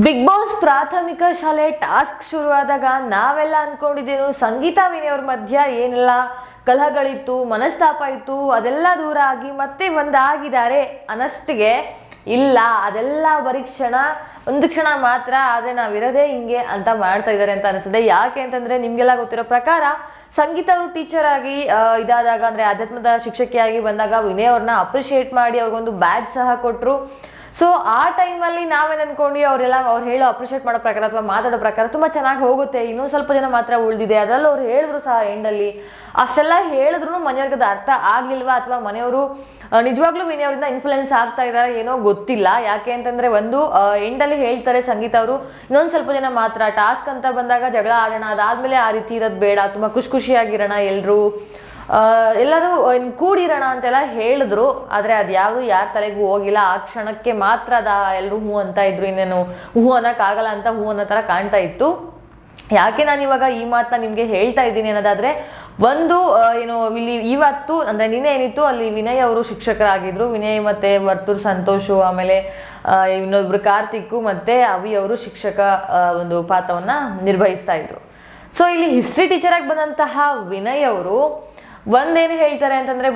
Big boss ಪ್ರಾಥಮಿಕ ಶಾಲೆ task ಶುರುವಾದಾಗ ನಾವೆಲ್ಲ ಅನ್ಕೊಂಡಿದ್ದೇನು ಸಂಗೀತ ವಿನಯ್ ಅವ್ರ ಮಧ್ಯ ಏನೆಲ್ಲ ಕಲಹಗಳಿತ್ತು, ಮನಸ್ತಾಪ ಇತ್ತು, ಅದೆಲ್ಲ ದೂರ ಆಗಿ ಮತ್ತೆ ಒಂದಾಗಿದ್ದಾರೆ ಅನ್ನಷ್ಟಿಗೆ ಇಲ್ಲ, ಅದೆಲ್ಲ ಬರೀ ಒಂದು ಕ್ಷಣ ಮಾತ್ರ. ಆದ್ರೆ ನಾವಿರೋದೇ ಹಿಂಗೆ ಅಂತ ಮಾಡ್ತಾ ಇದ್ದಾರೆ ಅಂತ ಅನಿಸ್ತದೆ. ಯಾಕೆ ಅಂತಂದ್ರೆ ನಿಮ್ಗೆಲ್ಲ ಗೊತ್ತಿರೋ ಪ್ರಕಾರ ಸಂಗೀತ ಅವರು ಟೀಚರ್ ಆಗಿ ಇದಾದಾಗ ಅಂದ್ರೆ ಅಧ್ಯಾತ್ಮದ ಶಿಕ್ಷಕಿಯಾಗಿ ಬಂದಾಗ ವಿನಯ್ ಅವ್ರನ್ನ ಅಪ್ರಿಶಿಯೇಟ್ ಮಾಡಿ ಅವ್ರಿಗೊಂದು ಬ್ಯಾಚ್ ಸಹ ಕೊಟ್ರು. ಸೊ ಆ ಟೈಮಲ್ಲಿ ನಾವೇನ್ ಅನ್ಕೊಂಡು ಅವ್ರು ಹೇಳೋ ಅಪ್ರಿಶಿಯೇಟ್ ಮಾಡೋ ಪ್ರಕಾರ ಅಥವಾ ಮಾತಾಡೋ ಪ್ರಕಾರ ತುಂಬಾ ಚೆನ್ನಾಗಿ ಹೋಗುತ್ತೆ, ಇನ್ನೊಂದು ಸ್ವಲ್ಪ ಜನ ಮಾತ್ರ ಉಳಿದಿದೆ, ಅದರಲ್ಲಿ ಅವ್ರು ಹೇಳಿದ್ರು ಸಹ ಎಂಡಲ್ಲಿ. ಅಷ್ಟೆಲ್ಲ ಹೇಳಿದ್ರು ಮನೆಯವ್ರಿಗೆ ಅದು ಅರ್ಥ ಆಗ್ಲಿಲ್ವಾ ಅಥವಾ ಮನೆಯವರು ನಿಜವಾಗ್ಲೂ ವಿನಯ್ ಅವರಿಂದ ಇನ್ಫ್ಲುಯೆನ್ಸ್ ಆಗ್ತಾ ಇದಾರೆ ಏನೋ ಗೊತ್ತಿಲ್ಲ. ಯಾಕೆ ಅಂತಂದ್ರೆ ಒಂದು ಎಂಡಲ್ಲಿ ಹೇಳ್ತಾರೆ ಸಂಗೀತ ಅವರು ಇನ್ನೊಂದ್ ಸ್ವಲ್ಪ ಜನ ಮಾತ್ರ ಟಾಸ್ಕ್ ಅಂತ ಬಂದಾಗ ಜಗಳ ಆಡೋಣ, ಅದಾದ್ಮೇಲೆ ಆ ರೀತಿ ಇರೋದ್ ಬೇಡ, ತುಂಬಾ ಖುಷಿಯಾಗಿರೋಣ ಎಲ್ಲರೂ ಕೂಡಿರೋಣ ಅಂತೆಲ್ಲ ಹೇಳಿದ್ರು. ಆದ್ರೆ ಅದ್ಯಾವುದು ಯಾರ ತಲೆಗೂ ಹೋಗಿಲ್ಲ. ಆ ಕ್ಷಣಕ್ಕೆ ಮಾತ್ರ ಎಲ್ರು ಹೂ ಅಂತ ಇದ್ರು, ಇನ್ನೇನು ಹೂ ಅನ್ನಕ್ ಆಗಲ್ಲ ಅಂತ ಹೂ ಅನ್ನೋ ತರ ಕಾಣ್ತಾ ಇತ್ತು. ಯಾಕೆ ನಾನು ಇವಾಗ ಈ ಮಾತನ್ನ ನಿಮ್ಗೆ ಹೇಳ್ತಾ ಇದ್ದೀನಿ ಅನ್ನೋದಾದ್ರೆ ಒಂದು ಇಲ್ಲಿ ಇವತ್ತು ಅಂದ್ರೆ ನಿನ್ನೆ ಏನಿತ್ತು ಅಲ್ಲಿ ವಿನಯ್ ಅವರು ಶಿಕ್ಷಕರಾಗಿದ್ರು. ವಿನಯ್ ಮತ್ತೆ ವರ್ತೂರ್ ಸಂತೋಷ್, ಆಮೇಲೆ ಇನ್ನೊಬ್ರು ಕಾರ್ತಿಕ್ ಮತ್ತೆ ಅವಿ ಅವರು ಶಿಕ್ಷಕ ಒಂದು ಪಾತ್ರವನ್ನ ನಿರ್ವಹಿಸ್ತಾ ಇದ್ರು. ಸೊ ಇಲ್ಲಿ ಹಿಸ್ಟ್ರಿ ಟೀಚರ್ ಆಗಿ ಬಂದಂತಹ ವಿನಯ್ ಅವರು ಒಂದೇನು ಹೇಳ್ತಾರೆ ಅಂತಂದ್ರೆ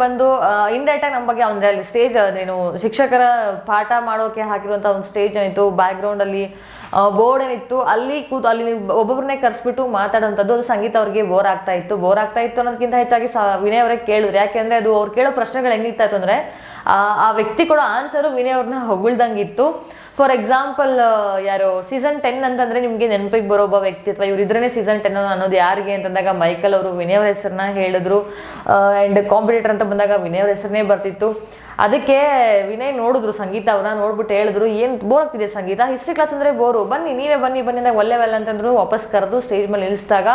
ಇಂಡೈರೆಕ್ಟ್ ಆಗಿ ನಮ್ಮ ಬಗ್ಗೆ ಅಂದ್ರೆ ಅಲ್ಲಿ ಸ್ಟೇಜ್ ಶಿಕ್ಷಕರ ಪಾಠ ಮಾಡೋಕೆ ಹಾಕಿರುವಂತ ಒಂದು ಸ್ಟೇಜ್ ಏನಿತ್ತು, ಬ್ಯಾಕ್ ಗ್ರೌಂಡ್ ಅಲ್ಲಿ ಬೋರ್ಡ್ ಏನಿತ್ತು, ಅಲ್ಲಿ ಒಬ್ಬೊಬ್ಬರನ್ನೇ ಕರ್ಸ್ಬಿಟ್ಟು ಮಾತಾಡುವಂಥದ್ದು ಅದು ಸಂಗೀತ ಅವ್ರಿಗೆ ಬೋರ್ ಆಗ್ತಾ ಇತ್ತು ಅನ್ನೋದಕ್ಕಿಂತ ಹೆಚ್ಚಾಗಿ ವಿನಯ್ ಅವ್ರಿಗೆ ಕೇಳಿದ್ರು. ಯಾಕೆಂದ್ರೆ ಅದು ಅವ್ರು ಕೇಳೋ ಪ್ರಶ್ನೆಗಳು ಹೆಂಗಿತ್ತು ಅಂದ್ರೆ ಆ ವ್ಯಕ್ತಿ ಕೊಡೋ ಆನ್ಸರ್ ವಿನಯ್ ಅವ್ರನ್ನ ಹೊಗಳ್ದಂಗಿತ್ತು. ಫಾರ್ ಎಕ್ಸಾಂಪಲ್ ಯಾರು ಸೀಸನ್ 10 ಅಂತಂದ್ರೆ ನಿಮ್ಗೆ ನೆನಪಿಗೆ ಬರೋ ಒಬ್ಬ ವ್ಯಕ್ತಿ ಅಥವಾ ಇವ್ರಿದ್ರೇನೆ ಸೀಸನ್ 10 ಅನ್ನೋದು ಯಾರಿಗೆ ಅಂತಂದಾಗ ಮೈಕಲ್ ಅವರು ವಿನಯ್ ಅವ್ರ ಹೆಸರನ್ನ ಹೇಳಿದ್ರು. ಅಂಡ್ ಕಾಂಪಿಟೇಟರ್ ಅಂತ ಬಂದಾಗ ವಿನಯ್ ಅವ್ರ ಹೆಸರನ್ನೇ ಬರ್ತಿತ್ತು. ಅದಕ್ಕೆ ವಿನಯ್ ನೋಡಿದ್ರು ಸಂಗೀತ ಅವ್ರನ್ನ, ನೋಡ್ಬಿಟ್ಟು ಹೇಳಿದ್ರು ಏನ್ ಬೋರ್ ಆಗ್ತಿದೆ ಸಂಗೀತ, ಹಿಸ್ಟ್ರಿ ಕ್ಲಾಸ್ ಅಂದ್ರೆ ಬೋರು, ನೀವೇ ಬನ್ನಿ ಅಂದಾಗ ಒಲ್ಲೆವೆಲ್ಲ ಅಂತಂದ್ರು. ವಾಪಸ್ ಕರೆದು ಸ್ಟೇಜ್ ಮೇಲೆ ನಿಲ್ಲಿಸಿದಾಗ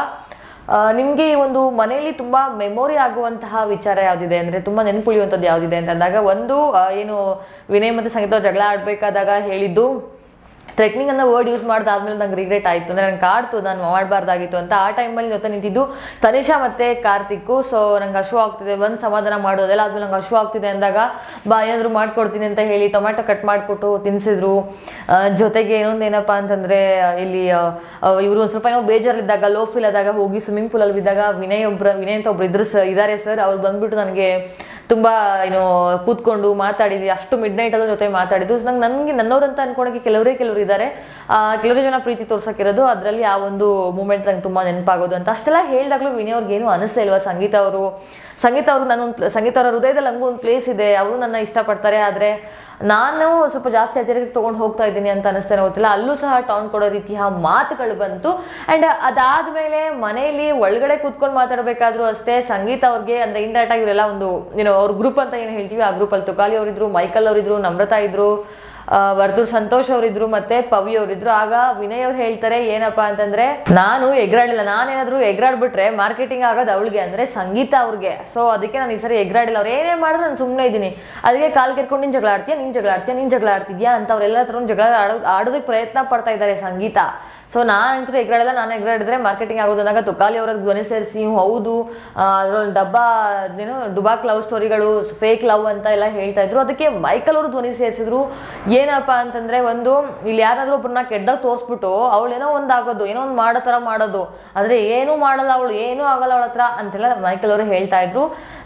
ನಿಮ್ಗೆ ಈ ಒಂದು ಮನೆಯಲ್ಲಿ ತುಂಬಾ ಮೆಮೊರಿ ಆಗುವಂತಹ ವಿಚಾರ ಯಾವ್ದಿದೆ ಅಂದ್ರೆ ತುಂಬಾ ನೆನಪುಳಿಯುವಂಥದ್ದು ಯಾವ್ದಿದೆ ಅಂತ ಅಂದಾಗ ಒಂದು ವಿನಯ್ ಮತ್ತೆ ಸಂಗೀತ ಜಗಳ ಆಡ್ಬೇಕಾದಾಗ ಹೇಳಿದ್ದು ಥ್ರೆಟ್ನಿಂಗ್ ಅನ್ನೋ ವರ್ಡ್ ಯೂಸ್ ಮಾಡ್ದಾದ್ಮೇಲೆ ನಂಗೆ ರಿಗ್ರೆಟ್ ಆಯ್ತು, ಅಂದ್ರೆ ನಂಗೆ ಕಾಡ್ತು, ನಾನು ಮಾಡಬಾರ್ದಾಗಿತ್ತು ಅಂತ. ಆ ಟೈಮಲ್ಲಿ ಜೊತೆ ನಿಂತಿದ್ದು ತನಿಷಾ ಮತ್ತೆ ಕಾರ್ತಿಕ್. ಸೊ ನಂಗೆ ಹಶು ಆಗ್ತಿದೆ, ಒಂದ್ ಸಮಾಧಾನ ಮಾಡೋದೆಲ್ಲ ಆದ್ಮೇಲೆ ನಂಗೆ ಹಶು ಆಗ್ತಿದೆ ಅಂದಾಗ ಏನಾದ್ರು ಮಾಡ್ಕೊಡ್ತೀನಿ ಅಂತ ಹೇಳಿ ಟೊಮ್ಯಾಟೊ ಕಟ್ ಮಾಡ್ಕೊಟ್ಟು ತಿನ್ಸಿದ್ರು. ಜೊತೆಗೆ ಇನ್ನೊಂದೇನಪ್ಪಾ ಅಂತಂದ್ರೆ ಇಲ್ಲಿ ಇವರು ಒಂದ್ ಸ್ವಲ್ಪ ಬೇಜಾರಲ್ಲಿದ್ದಾಗ ಲೋ ಫೀಲ್ ಆದಾಗ ಹೋಗಿ ಸ್ವಿಮ್ಮಿಂಗ್ ಪೂಲ್ ಅಲ್ಲಿ ಬಿದ್ದಾಗ ವಿನಯ್ ಅಂತ ಒಬ್ರು ಇದಾರೆ ಸರ್, ಅವ್ರು ಬಂದ್ಬಿಟ್ಟು ನನಗೆ ತುಂಬಾ ಕೂತ್ಕೊಂಡು ಮಾತಾಡಿದ್ವಿ, ಅಷ್ಟು ಮಿಡ್ ನೈಟ್ ಅದ್ರ ಜೊತೆ ಮಾತಾಡಿದ್ದು. ನನ್ಗೆ ನನ್ನವ್ರಂತ ಅನ್ಕೊಳಕ್ಕೆ ಕೆಲವರು ಇದ್ದಾರೆ, ಕೆಲವರೇ ಜನ ಪ್ರೀತಿ ತೋರ್ಸಕ್ಕಿರೋದು, ಅದ್ರಲ್ಲಿ ಆ ಒಂದು ಮೂಮೆಂಟ್ ನಂಗೆ ತುಂಬಾ ನೆನಪಾಗೋದು ಅಂತ. ಅಷ್ಟೆಲ್ಲ ಹೇಳ್ದಾಗ್ಲೂ ವಿನಯ್ ಅವ್ರಿಗೆ ಏನು ಅನಿಸ್ತಾ ಇಲ್ವಾ ಸಂಗೀತ ಅವರು ಸಂಗೀತ ಅವರ ಹೃದಯದಲ್ಲಿ ನಂಗೂ ಒಂದು ಪ್ಲೇಸ್ ಇದೆ, ಅವರು ನನ್ನ ಇಷ್ಟಪಡ್ತಾರೆ, ಆದ್ರೆ ನಾನು ಸ್ವಲ್ಪ ಜಾಸ್ತಿ ಅಜರಿಗೆ ತಗೊಂಡು ಹೋಗ್ತಾ ಇದ್ದೀನಿ ಅಂತ ಅನಿಸ್ತಾನೆ ಗೊತ್ತಿಲ್ಲ. ಅಲ್ಲೂ ಸಹ ಟೌನ್ ಕೊಡೋ ರೀತಿಯ ಮಾತುಗಳು ಬಂತು. ಅಂಡ್ ಅದಾದ್ಮೇಲೆ ಮನೆಯಲ್ಲಿ ಒಳಗಡೆ ಕೂತ್ಕೊಂಡು ಮಾತಾಡ್ಬೇಕಾದ್ರು ಅಷ್ಟೇ ಸಂಗೀತ ಅವ್ರಿಗೆ ಅಂದ್ರೆ ಇಂಡೈರೆಕ್ಟ್ ಆಗಿ ಇವರೆಲ್ಲ ಒಂದು ಅವ್ರ ಗ್ರೂಪ್ ಅಂತ ಏನ್ ಹೇಳ್ತೀವಿ, ಆ ಗ್ರೂಪ್ ಅಲ್ಲಿ ತುಕಾಲಿ ಅವರಿದ್ರು, ಮೈಕಲ್ ಅವರಿದ್ರು, ನಮ್ರತಾ ಇದ್ರು, ವರ್ತೂರ್ ಸಂತೋಷ್ ಅವರಿದ್ರು, ಮತ್ತೆ ಪವಿ ಅವರಿದ್ರು. ಆಗ ವಿನಯ್ ಅವ್ರು ಹೇಳ್ತಾರೆ ಏನಪ್ಪಾ ಅಂತಂದ್ರೆ ನಾನು ಎಗ್ರಾಡಿಲ್ಲ, ನಾನೇನಾದ್ರು ಎಗ್ರಾಡ್ಬಿಟ್ರೆ ಮಾರ್ಕೆಟಿಂಗ್ ಆಗೋದು ಅವಳಿಗೆ ಅಂದ್ರೆ ಸಂಗೀತ ಅವ್ರಿಗೆ. ಸೊ ಅದಕ್ಕೆ ನಾನು ಈ ಸರಿ ಎಗ್ರಾಡಿಲ್ಲ, ಅವ್ರು ಏನೇ ಮಾಡಿದ್ರು ನಾನು ಸುಮ್ಮನೆ ಇದ್ದೀನಿ, ಅದಕ್ಕೆ ಕಾಲ್ ಕೆರ್ಕೊಂಡು ನೀನ್ ಜಗಳ ಆಡ್ತಿದ್ಯಾ ಅಂತ ಅವ್ರೆಲ್ಲ ಹತ್ರ ಜಗಳ ಆಡೋದಕ್ಕೆ ಪ್ರಯತ್ನ ಪಡ್ತಾ ಇದ್ದಾರೆ ಸಂಗೀತ. ಸೊ ನಾನಂತೂ ಎಗ್ರಾಡಿಲ್ಲ, ನಾನು ಎಗ್ರಾಡಿದ್ರೆ ಮಾರ್ಕೆಟಿಂಗ್ ಆಗೋದು ಅಂದಾಗ ತುಕಾಲಿ ಅವ್ರ ಧ್ವನಿ ಸೇರಿಸಿ ಹೌದು ಅದ್ರಲ್ಲಿ ಡುಬಾಕ್ ಲವ್ ಸ್ಟೋರಿಗಳು, ಫೇಕ್ ಲವ್ ಅಂತ ಎಲ್ಲ ಹೇಳ್ತಾ ಇದ್ರು. ಅದಕ್ಕೆ ಮೈಕಲ್ ಅವರು ಧ್ವನಿ ಸೇರಿಸಿದ್ರು. ಏನಪ್ಪಾ ಅಂತಂದ್ರೆ ಇಲ್ಲಿ ಯಾರಾದ್ರೂ ಒಬ್ಬರನ್ನ ಕೆಡ್ದಾಗ ತೋರ್ಸ್ಬಿಟ್ಟು ಅವಳು ಏನೋ ಒಂದಾಗೋದು, ಏನೋ ಒಂದು ಮಾಡೋ ತರ ಮಾಡೋದು, ಆದ್ರೆ ಏನು ಮಾಡಲ್ಲ ಅವಳು, ಏನೂ ಆಗಲ್ಲ ಅವಳ ಹತ್ರ ಅಂತೆಲ್ಲ ಮೈಕಲ್ ಅವರು ಹೇಳ್ತಾ ಇದ್ರು.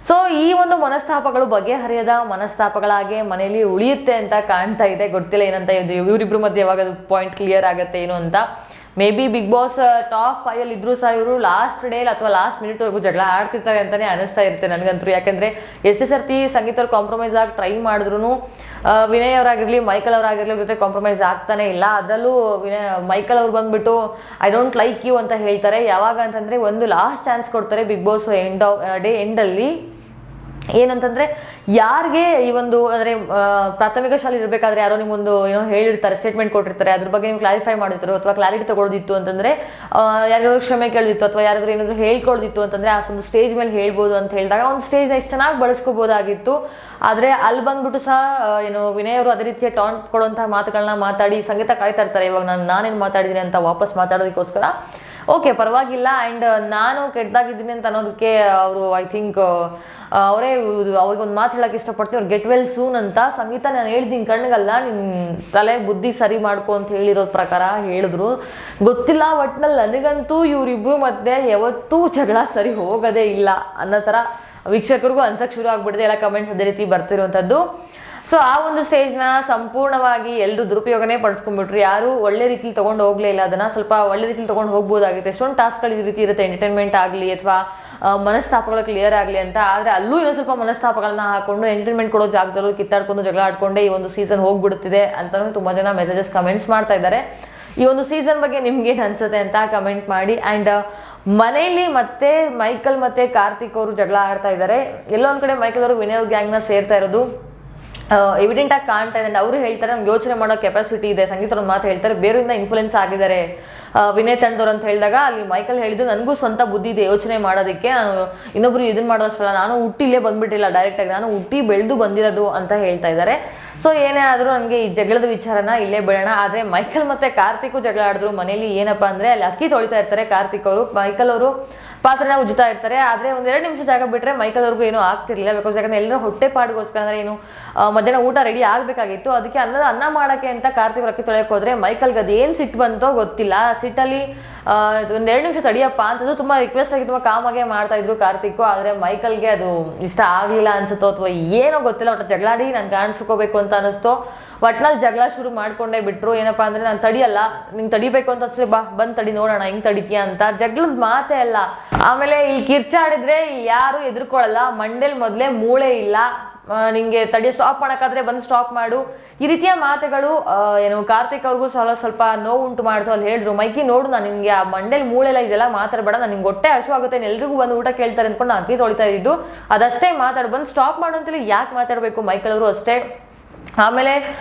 ಸೊ ಈ ಒಂದು ಮನಸ್ತಾಪಗಳು ಬಗೆಹರಿಯದ ಮನಸ್ತಾಪಗಳಾಗೆ ಮನೆಯಲ್ಲಿ ಉಳಿಯುತ್ತೆ ಅಂತ ಕಾಣ್ತಾ ಇದೆ. ಗೊತ್ತಿಲ್ಲ ಏನಂತ ಇವರಿಬ್ರು ಮಧ್ಯೆ ಯಾವಾಗ ಪಾಯಿಂಟ್ ಕ್ಲಿಯರ್ ಆಗತ್ತೆ ಏನು ಅಂತ. Maybe Bigg Boss top 5 ಅಲ್ಲಿ ಇದ್ರು ಸಹ ಇವರು ಲಾಸ್ಟ್ ಡೇ ಅಥವಾ ಲಾಸ್ಟ್ ಮಿನಿಟ್ ವರೆಗೂ ಜಗಳ ಆಡ್ತಿರ್ತಾರೆ ಅಂತಾನೆ ಅನಿಸ್ತಾ ಇರುತ್ತೆ ನನಗಂತೂ. ಯಾಕಂದ್ರೆ ಎಷ್ಟೇ ಸರ್ತಿ ಸಂಗೀತ ಅವ್ರು ಕಾಂಪ್ರಮೈಸ್ ಆಗಿ ಟ್ರೈ ಮಾಡಿದ್ರು ವಿನಯ್ ಅವರಾಗಿರ್ಲಿ ಮೈಕಲ್ ಅವರಾಗಿರ್ಲಿ ಜೊತೆ ಕಾಂಪ್ರಮೈಸ್ ಆಗ್ತಾನೆ ಇಲ್ಲ. ಅದರಲ್ಲೂ ಮೈಕಲ್ ಅವ್ರು ಬಂದ್ಬಿಟ್ಟು ಐ ಡೋಂಟ್ ಲೈಕ್ ಯು ಅಂತ ಹೇಳ್ತಾರೆ. ಯಾವಾಗ ಅಂತಂದ್ರೆ ಒಂದು ಲಾಸ್ಟ್ ಚಾನ್ಸ್ ಕೊಡ್ತಾರೆ ಬಿಗ್ ಬಾಸ್ ಎಂಡ್ ಅಲ್ಲಿ. ಏನಂತಂದ್ರೆ ಯಾರಿಗೆ ಈ ಒಂದು ಅಂದ್ರೆ ಪ್ರಾಥಮಿಕ ಶಾಲೆ ಇರ್ಬೇಕಾದ್ರೆ ಯಾರೋ ನಿಮ್ಗೊಂದು ಹೇಳಿರ್ತಾರೆ, ಸ್ಟೇಟ್ಮೆಂಟ್ ಕೊಟ್ಟಿರ್ತಾರೆ, ಅದ್ರ ಬಗ್ಗೆ ನೀವು ಕ್ಲಾರಿಫೈ ಮಾಡಿದ್ರು ಅಥವಾ ಕ್ಲಾರಿಟಿ ತಗೊಳ್ದಿತ್ತು ಅಂತಂದ್ರೆ ಯಾರಾದ್ರೂ ಕ್ಷಮೆ ಕೇಳಿದಿತ್ತು ಅಥವಾ ಯಾರಾದ್ರೂ ಏನಾದ್ರು ಹೇಳ್ಕೊಳ್ದಿತ್ತು ಅಂತಂದ್ರೆ ಆ ಒಂದು ಸ್ಟೇಜ್ ಮೇಲೆ ಹೇಳ್ಬೋದು ಅಂತ ಹೇಳಿದಾಗ ಒಂದು ಸ್ಟೇಜ್ ಎಷ್ಟು ಚೆನ್ನಾಗಿ ಬಳಸ್ಕೋಬಹುದಾಗಿತ್ತು. ಆದ್ರೆ ಅಲ್ಲಿ ಬಂದ್ಬಿಟ್ಟು ಸಹ ವಿನಯ್ ಅವರು ಅದೇ ರೀತಿಯ ಟಾಂಟ್ ಕೊಡುವಂತಹ ಮಾತುಗಳನ್ನ ಮಾತಾಡಿ ಸಂಗೀತ ಕಾಯ್ತಾ ಇರ್ತಾರೆ, ಇವಾಗ ನಾನೇನ್ ಮಾತಾಡಿದೀನಿ ಅಂತ ವಾಪಸ್ ಮಾತಾಡೋದಕ್ಕೋಸ್ಕರ ಓಕೆ ಪರವಾಗಿಲ್ಲ. ಅಂಡ್ ನಾನು ಕೆಟ್ಟದಾಗಿದ್ದೀನಿ ಅಂತ ಅನ್ನೋದಕ್ಕೆ ಅವರು ಐ ಥಿಂಕ್ ಅವರೇ ಅವ್ರಿಗೆ ಒಂದು ಮಾತು ಹೇಳಕ್ ಇಷ್ಟಪಡ್ತೀನಿ, ಅವ್ರು ಗೆಟ್ ವೆಲ್ ಸೂನ್ ಅಂತ. ಸಂಗೀತ ನಾನು ಹೇಳ್ತೀನಿ ಕಣ್ಣಿಗಲ್ಲ, ನಿನ್ ತಲೆ ಬುದ್ಧಿ ಸರಿ ಮಾಡ್ಕೊ ಅಂತ ಹೇಳಿರೋದ್ ಪ್ರಕಾರ ಹೇಳಿದ್ರು. ಗೊತ್ತಿಲ್ಲ, ಒಟ್ನಲ್ಲಿ ನನಗಂತೂ ಇವರಿಬ್ರು ಮಧ್ಯೆ ಯಾವತ್ತೂ ಜಗಳ ಸರಿ ಹೋಗೋದೇ ಇಲ್ಲ ಅನ್ನೋ ತರ ವೀಕ್ಷಕರಿಗೂ ಅನ್ಸಕ್ ಶುರು ಆಗ್ಬಿಡಿದೆ. ಎಲ್ಲ ಕಮೆಂಟ್ಸ್ ಅದೇ ರೀತಿ ಬರ್ತಿರುವಂತದ್ದು. ಸೊ ಆ ಒಂದು ಸ್ಟೇಜ್ನ ಸಂಪೂರ್ಣವಾಗಿ ಎಲ್ಲರೂ ದುರುಪಯೋಗನೇ ಪಡಿಸ್ಕೊಂಡ್ಬಿಟ್ರು. ಯಾರು ಒಳ್ಳೆ ರೀತಿಲಿ ತಗೊಂಡು ಹೋಗ್ಲೇ ಇಲ್ಲ. ಅದನ್ನ ಸ್ವಲ್ಪ ಒಳ್ಳೆ ರೀತಿಲಿ ತಗೊಂಡು ಹೋಗ್ಬೋದಾಗಿತ್ತು. ಎಷ್ಟೊಂದು ಟಾಸ್ಕ್ಗಳು ಈ ರೀತಿ ಇರುತ್ತೆ, ಎಂಟರ್ಟೈನ್ಮೆಂಟ್ ಆಗಲಿ ಅಥವಾ ಮನಸ್ತಾಪಗಳು ಕ್ಲಿಯರ್ ಆಗಲಿ ಅಂತ. ಆದ್ರೆ ಅಲ್ಲೂ ಇನ್ನೊಂದು ಸ್ವಲ್ಪ ಮನಸ್ತಾಪಗಳನ್ನ ಹಾಕೊಂಡು ಎಂಟರ್ಟೈನ್ಮೆಂಟ್ ಕೊಡೋ ಜಾಗದಲ್ಲೂ ಕಿತ್ತಾಡ್ಕೊಂಡು ಜಗಳ ಆಡ್ಕೊಂಡೆ ಈ ಒಂದು ಸೀಸನ್ ಹೋಗ್ಬಿಡುತ್ತಿದೆ ಅಂತ ತುಂಬಾ ಜನ ಮೆಸೇಜಸ್ ಕಮೆಂಟ್ಸ್ ಮಾಡ್ತಾ ಇದ್ದಾರೆ. ಈ ಒಂದು ಸೀಸನ್ ಬಗ್ಗೆ ನಿಮ್ಗೆ ಏನ್ ಅನ್ಸುತ್ತೆ ಅಂತ ಕಮೆಂಟ್ ಮಾಡಿ. ಅಂಡ್ ಮನೆಯಲ್ಲಿ ಮತ್ತೆ ಮೈಕಲ್ ಮತ್ತೆ ಕಾರ್ತಿಕ್ ಅವರು ಜಗಳ ಆಡ್ತಾ ಇದ್ದಾರೆ. ಎಲ್ಲೋ ಒಂದ್ ಕಡೆ ಮೈಕಲ್ ಅವರು ವಿನಯ್ ಗ್ಯಾಂಗ್ ನ ಸೇರ್ತಾ ಇರೋದು ಎವಿಡೆಂಟ್ ಆಗಿ ಕಾಣ್ತಾ ಇದೆ. ಅವ್ರು ಹೇಳ್ತಾರೆ ನಮ್ಗೆ ಯೋಚನೆ ಮಾಡೋ ಕೆಪಾಸಿಟಿ ಇದೆ. ಸಂಗೀತ ಒಂದು ಮಾತು ಹೇಳ್ತಾರೆ, ಬೇರೆಯಿಂದ ಇನ್ಫ್ಲುಯೆನ್ಸ್ ಆಗಿದ್ದಾರೆ ವಿನಯ್ ತಂಡದವ್ರು ಅಂತ ಹೇಳಿದಾಗ ಅಲ್ಲಿ ಮೈಕಲ್ ಹೇಳಿದ್ದು ನನಗೂ ಸ್ವಂತ ಬುದ್ಧಿ ಇದೆ ಯೋಚನೆ ಮಾಡೋದಕ್ಕೆ, ನಾನು ಇನ್ನೊಬ್ರು ಇದನ್ನ ಮಾಡೋಷ್ಟಲ್ಲ, ನಾನು ಹುಟ್ಟಿಲ್ಲೇ ಬಂದ್ಬಿಟ್ಟಿಲ್ಲ, ಡೈರೆಕ್ಟ್ ಆಗಿ ನಾನು ಹುಟ್ಟಿ ಬೆಳೆದು ಬಂದಿರೋದು ಅಂತ ಹೇಳ್ತಾ ಇದ್ದಾರೆ. ಸೊ ಏನೇ ಆದ್ರೂ ನನಗೆ ಈ ಜಗಳದ ವಿಚಾರನ ಇಲ್ಲೇ ಬಿಡೋಣ. ಆದ್ರೆ ಮೈಕಲ್ ಮತ್ತೆ ಕಾರ್ತಿಕ್ ಜಗಳ ಆಡಿದ್ರು ಮನೇಲಿ. ಏನಪ್ಪಾ ಅಂದ್ರೆ ಅಲ್ಲಿ ಅಕ್ಕಿ ತೊಳಿತಾ ಇರ್ತಾರೆ ಕಾರ್ತಿಕ್ ಅವರು, ಮೈಕಲ್ ಅವರು ಪಾತ್ರನ ಉಜ್ಜುತ್ತಾ ಇರ್ತಾರೆ. ಆದ್ರೆ ಒಂದ್ 2 ನಿಮಿಷ ಜಾಗ ಬಿಟ್ರೆ ಮೈಕಲ್ ಅವ್ರಿಗೂ ಏನೂ ಆಗ್ತಿರ್ಲಿಲ್ಲ. ಬಿಕಾಸ್ ಯಾಕಂದ್ರೆ ಎಲ್ಲರೂ ಹೊಟ್ಟೆ ಪಾಡಿಗೋಸ್ಕರ ಅಂದ್ರೆ ಏನು ಮಧ್ಯಾಹ್ನ ಊಟ ರೆಡಿ ಆಗ್ಬೇಕಾಗಿತ್ತು. ಅದಕ್ಕೆ ಅನ್ನ ಮಾಡಕ್ಕೆ ಅಂತ ಕಾರ್ತಿಕ್ ಅಕ್ಕಿ ತೊಳೆಯಕ್ ಹೋದ್ರೆ ಮೈಕಲ್ಗೆ ಅದು ಏನ್ ಸಿಟ್ಟು ಬಂತೋ ಗೊತ್ತಿಲ್ಲ. ಸಿಟ್ಟಲ್ಲಿ ಒಂದ್ 2 ನಿಮಿಷ ತಡಿಯಪ್ಪ ಅಂತದ್ದು ತುಂಬಾ ರಿಕ್ವೆಸ್ಟ್ ಆಗಿ ತುಂಬಾ ಕಾಮಾಗೆ ಮಾಡ್ತಾ ಇದ್ರು ಕಾರ್ತಿಕ್. ಆದ್ರೆ ಮೈಕಲ್ಗೆ ಅದು ಇಷ್ಟ ಆಗ್ಲಿಲ್ಲ ಅನ್ಸುತ್ತೋ ಅಥವಾ ಏನೋ ಗೊತ್ತಿಲ್ಲ, ಒಟ್ಟು ಜಗಳಾಡಿ ನಾನು ಕಾಣಿಸ್ಕೋಬೇಕು ಅಂತ ಅನಿಸ್ತೋ ಒಟ್ನಲ್ಲಿ ಜಗಳ ಶುರು ಮಾಡ್ಕೊಂಡೇ ಬಿಟ್ರು. ಏನಪ್ಪಾ ಅಂದ್ರೆ ನಾನು ತಡಿಯಲ್ಲ, ನಿಂಗೆ ತಡಿಬೇಕು ಅಂತ ಅನ್ಸ್ರೆ ಬಾ ಬಂದ್ ತಡಿ ನೋಡೋಣ ಹಿಂಗ್ ತಡಿತೀಯ ಅಂತ. ಜಗಳದ ಮಾತೇ ಅಲ್ಲ. ಆಮೇಲೆ ಇಲ್ಲಿ ಕಿರ್ಚಾಡಿದ್ರೆ ಯಾರು ಎದುರ್ಕೊಳ್ಳಲ್ಲ, ಮಂಡೇಲ್ ಮೊದ್ಲೇ ಮೂಳೆ ಇಲ್ಲ, ನಿಂಗೆ ತಡಿ ಸ್ಟಾಪ್ ಮಾಡಕ್ಕಾದ್ರೆ ಬಂದು ಸ್ಟಾಪ್ ಮಾಡು, ಈ ರೀತಿಯ ಮಾತುಗಳು ಏನು ಕಾರ್ತಿಕ್ ಅವ್ರಿಗೂ ಸ್ವಲ್ಪ ನೋವು ಉಂಟು ಮಾಡ್ತು. ಅಲ್ಲಿ ಹೇಳಿದ್ರು ಮೈಕಿ ನೋಡು, ನಾನು ನಿನ್ಗೆ ಆ ಮಂಡೇಲ್ ಮೂಳೆಲ್ಲ ಇದೆಲ್ಲ ಮಾತಾಡ್ಬೇಡ, ನಾನು ನಿಂಗೆ ಹೊಟ್ಟೆ ಹಶು ಆಗುತ್ತೆ, ಎಲ್ರಿಗೂ ಬಂದು ಊಟ ಕೇಳ್ತಾರೆ ಅನ್ಕೊಂಡು ನಾನು ಅಕ್ಕಿ ತೊಳಿತಾ ಇದ್ದು, ಅದಷ್ಟೇ ಮಾತಾಡು, ಬಂದು ಸ್ಟಾಪ್ ಮಾಡು ಅಂತೇಳಿ ಯಾಕೆ ಮಾತಾಡ್ಬೇಕು ಮೈಕಲ್ ಅವರು ಅಷ್ಟೇ. ಆಮೇಲೆ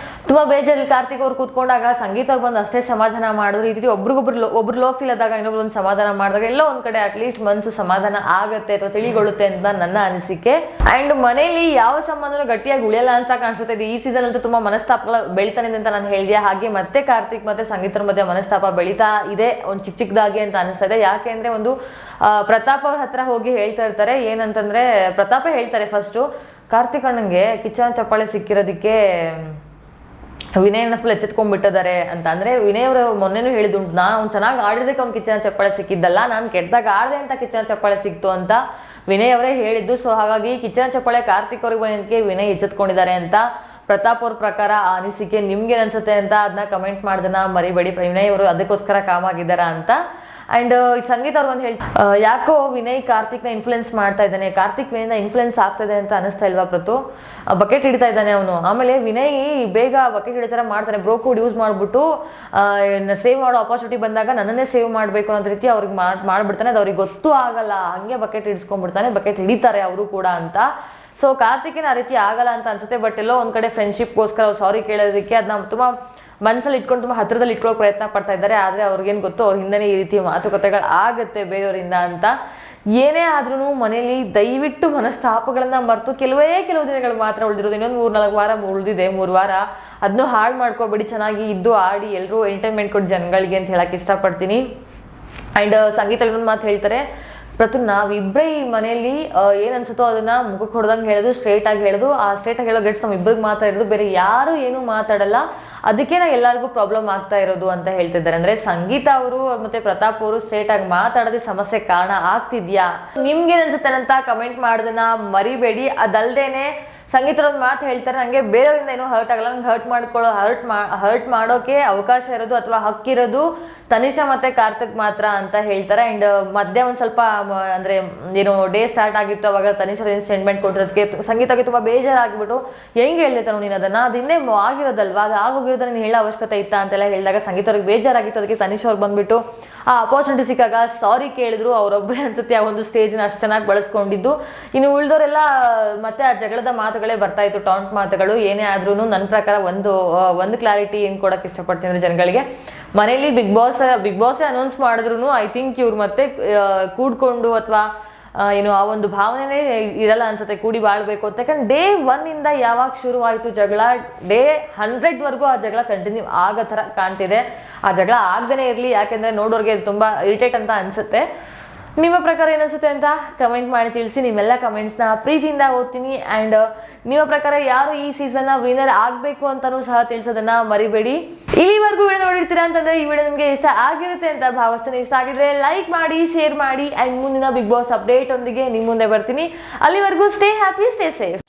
ತುಂಬಾ ಬೇಜಾರಲ್ಲಿ ಕಾರ್ತಿಕ್ ಅವ್ರು ಕೂತ್ಕೊಂಡಾಗ ಸಂಗೀತ ಅವ್ರು ಬಂದು ಅಷ್ಟೇ ಸಮಾಧಾನ ಮಾಡಿದ್ರು. ಈ ರೀತಿ ಒಬ್ರು ಲೋ ಫೀಲ್ ಆದಾಗ ಇನ್ನೊಬ್ರು ಒಂದು ಸಮಾಧಾನ ಮಾಡಿದಾಗ ಎಲ್ಲೋ ಒಂದ್ ಕಡೆ ಅಟ್ಲೀಸ್ಟ್ ಮನ್ಸು ಸಮಾಧಾನ ಆಗತ್ತೆ ಅಥವಾ ತಿಳಿಗೊಳ್ಳುತ್ತೆ ಅಂತ ನನ್ನ ಅನಿಸಿಕೆ. ಅಂಡ್ ಮನೇಲಿ ಯಾವ ಸಂಬಂಧನೂ ಗಟ್ಟಿಯಾಗಿ ಉಳಿಯಲ್ಲ ಅಂತ ಕಾಣಿಸುತ್ತೆ. ಈ ಸೀಸನ್ ಅಂತೂ ತುಂಬಾ ಮನಸ್ತಾಪಗಳು ಬೆಳಿತಾನೆ ಅಂತ ನಾನು ಹೇಳಿದೆ. ಹಾಗೆ ಮತ್ತೆ ಕಾರ್ತಿಕ್ ಮತ್ತೆ ಸಂಗೀತರ ಮಧ್ಯೆ ಮನಸ್ತಾಪ ಬೆಳಿತಾ ಇದೆ ಒಂದು ಚಿಕ್ಕದಾಗಿ ಅಂತ ಅನಿಸ್ತಾ ಇದೆ. ಯಾಕೆ ಅಂದ್ರೆ ಒಂದು ಪ್ರತಾಪ್ ಅವ್ರ ಹತ್ರ ಹೋಗಿ ಹೇಳ್ತಾ ಇರ್ತಾರೆ, ಏನಂತಂದ್ರೆ ಪ್ರತಾಪ ಹೇಳ್ತಾರೆ ಫಸ್ಟ್ ಕಾರ್ತಿಕ್ ಅಣ್ಣಂಗೆ ಕಿಚ್ಚನ ಚಪ್ಪಾಳೆ ಸಿಕ್ಕಿರೋದಕ್ಕೆ ವಿನಯನ ಫುಲ್ ಎಚ್ಚೆತ್ಕೊಂಡ್ಬಿಟ್ಟಿದ್ದಾರೆ ಅಂತ. ಅಂದ್ರೆ ವಿನಯ್ ಅವರು ಮೊನ್ನೆನೂ ಹೇಳಿದುಂಟು, ಅವ್ನು ಚೆನ್ನಾಗಿ ಆಡಿದಕ್ಕೆ ಅವ್ನು ಕಿಚ್ಚನ ಚಪ್ಪಾಳೆ ಸಿಕ್ಕಿದ್ದಲ್ಲ, ನಾನು ಕೆಟ್ಟದಾಗ ಆಡ್ದೆ ಅಂತ ಕಿಚ್ಚನ ಚಪ್ಪಾಳೆ ಸಿಕ್ತು ಅಂತ ವಿನಯ್ ಅವರೇ ಹೇಳಿದ್ದು. ಸೊ ಹಾಗಾಗಿ ಕಿಚ್ಚನ ಚಪ್ಪಾಳೆ ಕಾರ್ತಿಕ್ ಅವ್ರಿಗೆ ಬಂದಿದ್ದಕ್ಕೆ ವಿನಯ್ ಎಚ್ಚೆತ್ಕೊಂಡಿದ್ದಾರೆ ಅಂತ ಪ್ರತಾಪ್ ಅವ್ರ ಪ್ರಕಾರ ಅನಿಸಿಕೆ. ನಿಮ್ಗೆ ಅನ್ಸುತ್ತೆ ಅಂತ ಅದನ್ನ ಕಮೆಂಟ್ ಮಾಡೋದನ್ನ ಮರಿಬೇಡಿ. ವಿನಯ್ ಅವರು ಅದಕ್ಕೋಸ್ಕರ ಕಾಮ್ ಆಗಿದ್ದಾರಾ ಅಂತ. ಅಂಡ್ ಸಂಗೀತ ಅವ್ರು ಒಂದು ಯಾಕೋ ವಿನಯ್ ಕಾರ್ತಿಕ್ ನ ಇನ್ಫ್ಲುಯೆನ್ಸ್ ಮಾಡ್ತಾ ಇದ್ದಾನೆ, ಕಾರ್ತಿಕ್ ವಿನಯ್ ಇನ್ಫ್ಲುಯೆನ್ಸ್ ಆಗ್ತದೆ ಅಂತ ಅನಿಸ್ತಾ ಇಲ್ವಾ ಪ್ರತು? ಬಕೆಟ್ ಹಿಡಿತಾ ಇದ್ದಾನೆ ಅವನು. ಆಮೇಲೆ ವಿನಯ್ ಬೇಗ ಬಕೆಟ್ ಹಿಡಿತಾರ ಮಾಡ್ತಾನೆ, ಬ್ರೋ ಕೋಡ್ ಯೂಸ್ ಮಾಡ್ಬಿಟ್ಟು ಸೇವ್ ಮಾಡೋ ಆಪರ್ಚುನಿಟಿ ಬಂದಾಗ ನನ್ನನ್ನೇ ಸೇವ್ ಮಾಡ್ಬೇಕು ಅನ್ನೋ ರೀತಿ ಅವ್ರಿಗೆ ಮಾಡ್ಬಿಡ್ತಾನೆ. ಅದು ಅವ್ರಿಗೆ ಗೊತ್ತೂ ಆಗಲ್ಲ, ಹಂಗೆ ಬಕೆಟ್ ಹಿಡಿಸ್ಕೊಂಡ್ಬಿಡ್ತಾನೆ, ಬಕೆಟ್ ಹಿಡಿತಾರೆ ಅವರು ಕೂಡ ಅಂತ. ಸೊ ಕಾರ್ತಿಕ್ನ ಆ ರೀತಿ ಆಗಲ್ಲ ಅಂತ ಅನ್ಸುತ್ತೆ. ಬಟ್ ಎಲ್ಲೋ ಒಂದ್ ಕಡೆ ಫ್ರೆಂಡ್ಶಿಪ್ಗೋಸ್ಕರ ಅವ್ರು ಸಾರಿ ಕೇಳೋದಕ್ಕೆ ಅದನ್ನ ತುಂಬಾ ಮನ್ಸಲ್ಲಿ ಇಟ್ಕೊಂಡು ತುಂಬಾ ಹತ್ರದಲ್ಲಿ ಇಟ್ಕೊಳ್ಳೋ ಪ್ರಯತ್ನ ಪಡ್ತಾ ಇದ್ದಾರೆ. ಆದ್ರೆ ಅವ್ರಿಗೇನ್ ಗೊತ್ತು ಅವ್ರ ಹಿಂದೆನೇ ಈ ರೀತಿ ಮಾತುಕತೆಗಳು ಆಗತ್ತೆ ಬೇರೆಯವರಿಂದ ಅಂತ. ಏನೇ ಆದ್ರೂ ಮನೇಲಿ ದಯವಿಟ್ಟು ಮನಸ್ತಾಪಗಳನ್ನ ಮರೆತು ಕೆಲವು ದಿನಗಳು ಮಾತ್ರ ಉಳಿದಿರೋದು. ಇನ್ನೊಂದು 3-4 ವಾರ ಉಳಿದಿದೆ, 3 ವಾರ, ಅದನ್ನು ಹಾಳು ಮಾಡ್ಕೋಬೇಡಿ, ಚೆನ್ನಾಗಿ ಇದ್ದು ಆಡಿ ಎಲ್ಲರೂ ಎಂಟರ್ಟೈನ್ಮೆಂಟ್ ಕೊಟ್ಟು ಜನಗಳಿಗೆ ಅಂತ ಹೇಳಕ್ ಇಷ್ಟಪಡ್ತೀನಿ. ಅಂಡ್ ಸಂಗೀತ ಇನ್ನೊಂದು ಮಾತು ಹೇಳ್ತಾರೆ, ಪ್ರತು ನಾವಿಬ್ರೇ ಈ ಮನೆಯಲ್ಲಿ ಏನ್ ಅನ್ಸುತ್ತೋ ಅದನ್ನ ಮುಖಕ್ಕೆ ಹೊಡೆದಂಗೆ ಹೇಳೋದು, ಸ್ಟ್ರೇಟ್ ಆಗಿ ಹೇಳೋದು, ಆ ಸ್ಟ್ರೇಟ್ ಆಗಿ ಹೇಳೋ ಗೆಟ್ಸ್ ನಮ್ ಇಬ್ಬರಿಗೆ ಮಾತಾಡೋದು, ಬೇರೆ ಯಾರು ಏನು ಮಾತಾಡಲ್ಲ, ಅದಕ್ಕೆ ಎಲ್ಲರಿಗೂ ಪ್ರಾಬ್ಲಮ್ ಆಗ್ತಾ ಇರೋದು ಅಂತ ಹೇಳ್ತಿದ್ದಾರೆ. ಅಂದ್ರೆ ಸಂಗೀತ ಅವರು ಮತ್ತೆ ಪ್ರತಾಪ್ ಅವರು ಸ್ಟ್ರೇಟ್ ಆಗಿ ಮಾತಾಡೋದೇ ಸಮಸ್ಯೆ ಕಾರಣ ಆಗ್ತಿದ್ಯಾ? ನಿಮ್ಗೆ ಅನ್ಸುತ್ತೆ ಅಂತ ಕಮೆಂಟ್ ಮಾಡೋದನ್ನ ಮರಿಬೇಡಿ. ಅದಲ್ದೇನೆ ಸಂಗೀತ ಒಂದು ಮಾತು ಹೇಳ್ತಾರೆ, ನಂಗೆ ಬೇರೆಯವರಿಂದ ಏನೂ ಹರ್ಟ್ ಆಗಲ್ಲ, ನಂಗೆ ಹರ್ಟ್ ಮಾಡೋಕೆ ಅವಕಾಶ ಇರೋದು ಅಥವಾ ಹಕ್ಕಿರೋದು ತನಿಷಾ ಮತ್ತೆ ಕಾರ್ತಿಕ್ ಮಾತ್ರ ಅಂತ ಹೇಳ್ತಾರೆ. ಅಂಡ್ ಮಧ್ಯ ಒಂದ್ ಸ್ವಲ್ಪ ಅಂದ್ರೆ ಏನು ಡೇ ಸ್ಟಾರ್ಟ್ ಆಗಿತ್ತು, ಅವಾಗ ತನಿಷಾ ಸ್ಟೇಟ್ಮೆಂಟ್ ಕೊಟ್ಟಿರೋದಕ್ಕೆ ಸಂಗೀತಕ್ಕೆ ತುಂಬಾ ಬೇಜಾರಾಗ್ಬಿಟ್ಟು ಹೆಂಗ್ ಹೇಳ್ತಾನು ನೀನ್ ಅದನ್ನ, ಅದಿನ್ನೇ ಆಗಿರೋದಲ್ವಾ, ಅದು ಆಗೋಗಿರೋದನ್ನ ನೀನ್ ಹೇಳೋ ಅವಶ್ಯಕತೆ ಇತ್ತ ಅಂತೆಲ್ಲ ಹೇಳಿದಾಗ ಸಂಗೀತ ಅವ್ರಿಗೆ ಬೇಜಾರಾಗಿತ್ತು. ಅದಕ್ಕೆ ತನಿಷಾ ಅವ್ರು ಬಂದ್ಬಿಟ್ಟು ಆ ಅಪರ್ಚುನಿಟಿ ಸಿಕ್ಕಾಗ ಸಾರಿ ಕೇಳಿದ್ರು. ಅವ್ರೊಬ್ಬರೇ ಅನ್ಸುತ್ತೆ ಆ ಒಂದು ಸ್ಟೇಜ್ನ ಅಷ್ಟು ಚೆನ್ನಾಗಿ ಬಳಸ್ಕೊಂಡಿದ್ದು. ಇನ್ನು ಉಳಿದವರೆಲ್ಲ ಮತ್ತೆ ಆ ಜಗಳದ ಮಾತುಗಳೇ ಬರ್ತಾ ಇತ್ತು, ಟಾಂಟ್ ಮಾತುಗಳು. ಏನೇ ಆದ್ರೂ ನನ್ನ ಪ್ರಕಾರ ಒಂದು ಕ್ಲಾರಿಟಿ ಏನ್ ಕೊಡಕ್ ಇಷ್ಟಪಡ್ತೀನಿ ಅಂದ್ರೆ ಜನಗಳಿಗೆ, ಮನೇಲಿ ಬಿಗ್ ಬಾಸ್ ಅನೌನ್ಸ್ ಮಾಡಿದ್ರು ಐ ಥಿಂಕ್ ಇವ್ರು ಮತ್ತೆ ಕೂಡ್ಕೊಂಡು ಅಥವಾ ಏನು ಆ ಒಂದು ಭಾವನೆನೇ ಇರಲ್ಲ ಅನ್ಸುತ್ತೆ ಕೂಡಿ ಬಾಳ್ಬೇಕು ಅಂತ. ಯಾಕಂದ್ರೆ ಡೇ 1 ಇಂದ ಯಾವಾಗ ಶುರುವಾಯಿತು ಜಗಳ, ಡೇ 100 ವರೆಗೂ ಆ ಜಗಳ ಕಂಟಿನ್ಯೂ ಆಗೋ ತರ ಕಾಣ್ತಿದೆ. ಆ ಜಗಳ ಆಗದೇನೆ ಇರ್ಲಿ, ಯಾಕೆಂದ್ರೆ ನೋಡೋರ್ಗೆ ತುಂಬಾ ಇರಿಟೇಟ್ ಅಂತ ಅನ್ಸುತ್ತೆ. ನಿಮ್ಮ ಪ್ರಕಾರ ಏನನ್ಸುತ್ತೆ ಅಂತ ಕಮೆಂಟ್ ಮಾಡಿ ತಿಳಿಸಿ. ನಿಮ್ಮೆಲ್ಲ ಕಮೆಂಟ್ಸ್ನ ಪ್ರೀತಿಯಿಂದ ಓದ್ತೀನಿ. ಅಂಡ್ ನಿಮ್ಮ ಪ್ರಕಾರ ಯಾರು ಈ ಸೀಸನ್ ವಿನ್ನರ್ ಆಗ್ಬೇಕು ಅಂತಾನೂ ಸಹ ತಿಳಿಸೋದನ್ನ ಮರಿಬೇಡಿ. ಇಲ್ಲಿವರೆಗೂ ವಿಡಿಯೋ ನೋಡಿರ್ತೀರಾ ಅಂತಂದ್ರೆ ಈ ವಿಡಿಯೋ ನಿಮ್ಗೆ ಇಷ್ಟ ಆಗಿರುತ್ತೆ ಅಂತ ಭಾವಿಸ್ತೀನಿ. ಇಷ್ಟ ಆಗಿದ್ರೆ ಲೈಕ್ ಮಾಡಿ, ಶೇರ್ ಮಾಡಿ. ಅಂಡ್ ಮುಂದಿನ ಬಿಗ್ ಬಾಸ್ ಅಪ್ಡೇಟ್ ಒಂದಿಗೆ ನಿಮ್ ಮುಂದೆ ಬರ್ತೀನಿ. ಅಲ್ಲಿವರೆಗೂ ಸ್ಟೇ ಹ್ಯಾಪಿ, ಸ್ಟೇ ಸೇಫ್.